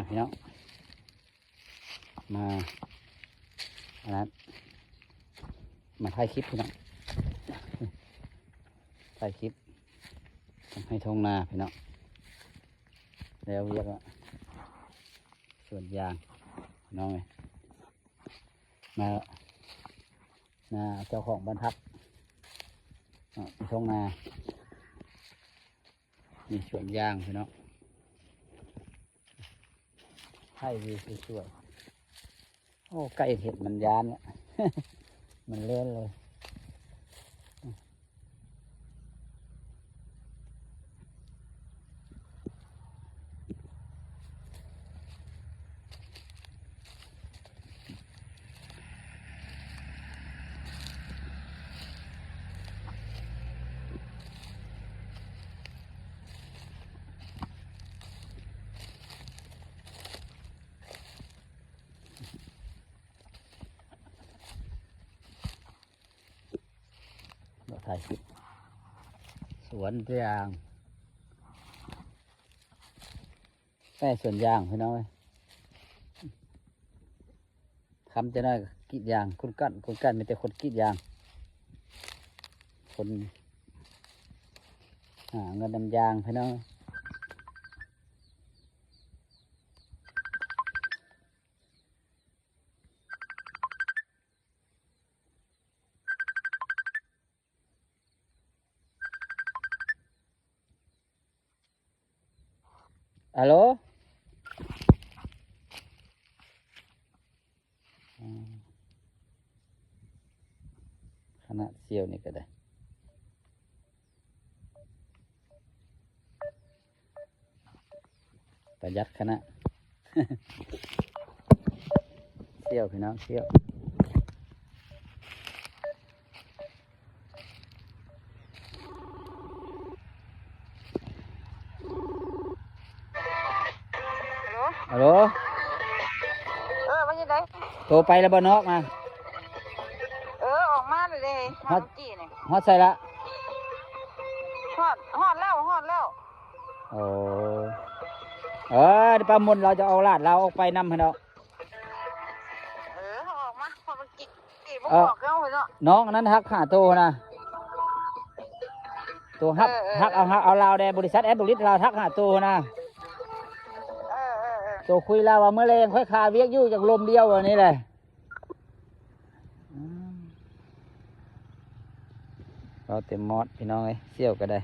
พี่น้องมาอันนั้นมาถ่ายคลิปพี่น้องถ่ายคลิปให้ทงนาพี่น้องแล้วเรียกว่าสวนยางพี่น้องเลยมาเจ้าของบ้านพักทงนามีสวนยางพี่น้องให้วิวสวยๆโอ้ใกล้เห็ดมันยานเนี่ย มันเล่นเลยเราถ่ายคลิปสวนยางแค่สวนยางพี่น้องเลยทำจะได้กรีดยางคนกั้นมีแต่คนกรีดยางคนหาเงินดำยางพี่น้องฮัลโหลขนาดเซียวนี่ก็ได้ประหยัดขนาด เซียวพี่น้องเซียวฮัลโหลมันยังไงโทรไปแล้วบ่นอกมาออกมาเลยฮอดกี่เนี่ยฮอดใส่ละฮอดแล้ว โอ้เดี๋ยวป้ามนเราจะเอาลาดเราออกไปนำให้เราออกมาพอมันกี่มันบอกเขาเนาะน้องอันนั้นฮักหาโตนะตัวฮักเอาเราแดบริษัทแอดบริษัทเราทักหาโตนะตัวคุยเราว่าเมื่อแรงค่อยคาเวียกอยู่จากลมเดียววันนี้เลยเราเต็มมอดพี่น้องเอ้ยเสี่ยวก็ได้